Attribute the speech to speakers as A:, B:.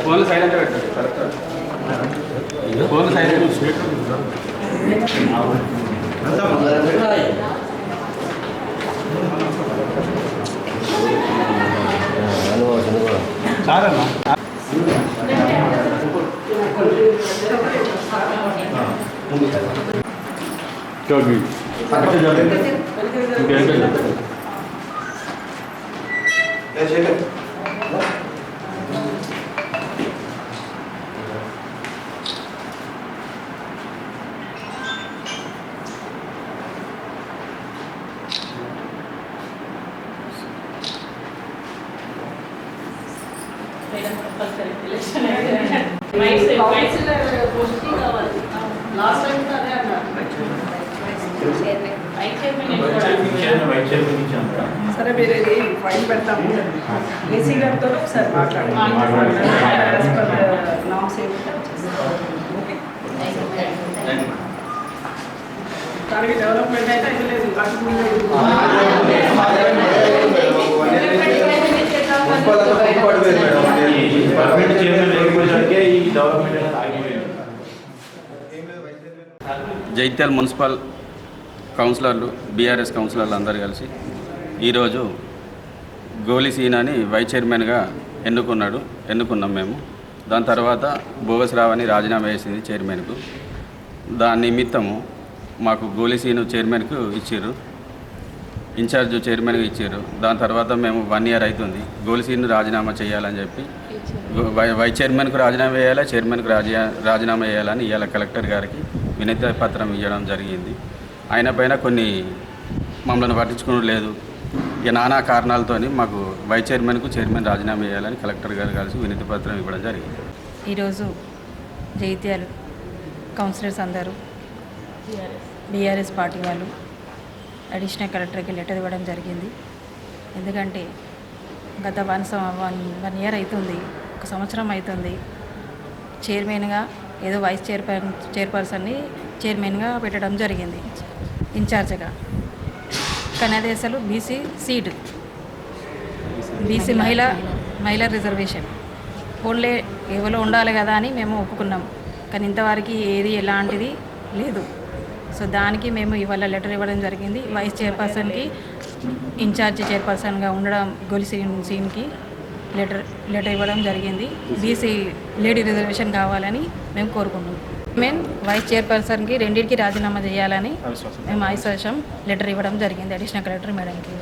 A: Phone silent పెట్టండి. Phone silent చాలన్నా.
B: సరే మీరు ఇది ఫైల్ పెడతాము. ఏసీ గారితో ఒకసారి మాట్లాడండి. దానికి డెవలప్మెంట్ అయితే ఇది లేదు.
C: జైత్యాల మున్సిపల్ కౌన్సిలర్లు, బీఆర్ఎస్ కౌన్సిలర్లు అందరూ కలిసి ఈరోజు గోలి సీనాని వైస్ చైర్మన్గా ఎన్నుకున్నాం మేము. దాని తర్వాత భోగస్రావని రాజీనామా వేసింది చైర్మన్కు. దాని నిమిత్తము మాకు గోలి సీను చైర్మన్కు ఇచ్చారు, ఇన్ఛార్జ్ చైర్మన్గా ఇచ్చారు. దాని తర్వాత మేము 1 year అవుతుంది. గోలి సీను రాజీనామా చేయాలని చెప్పి వైస్ చైర్మన్కు రాజీనామా వేయాలి, చైర్మన్కు రాజీనామా వేయాలని ఇవాళ కలెక్టర్ గారికి వినతి పత్రం ఇవ్వడం జరిగింది. ఆయన పైన కొన్ని మమ్మల్ని పట్టించుకోవడం లేదు. ఇక నానా కారణాలతో మాకు వైస్ చైర్మన్ రాజీనామా చేయాలని కలెక్టర్ గారు కలిసి వినతి పత్రం ఇవ్వడం జరిగింది.
D: ఈరోజు జైత్యాల కౌన్సిలర్స్ అందరూ బీఆర్ఎస్ పార్టీ వాళ్ళు అడిషనల్ కలెక్టర్కి లెటర్ ఇవ్వడం జరిగింది. ఎందుకంటే గత 1 year అవుతుంది, 1 సంవత్సరం అవుతుంది. చైర్మన్గా ఏదో వైస్ చైర్పర్సన్ని చైర్మన్గా పెట్టడం జరిగింది, ఇన్ఛార్జ్గా. కానీ అది అసలు బీసీ సీట్, బీసీ మహిళా రిజర్వేషన్ ఓన్లీ ఎవరో ఉండాలి కదా అని మేము ఒప్పుకున్నాం. కానీ ఇంతవరకు ఏది ఎలాంటిది లేదు. సో దానికి మేము ఇవాళ లెటర్ ఇవ్వడం జరిగింది. వైస్ చైర్పర్సన్కి ఇన్ఛార్జ్ చైర్పర్సన్గా ఉండడం గోలి సీన్కి లెటర్ ఇవ్వడం జరిగింది. బీసీ లేడీ రిజర్వేషన్ కావాలని మేము కోరుకుంటున్నాం. వైస్ చైర్పర్సన్కి రెండింటికి రాజీనామా చేయాలని మేము అవిశ్వాసం లెటర్ ఇవ్వడం జరిగింది అడిషనల్ కలెక్టర్ మేడంకి.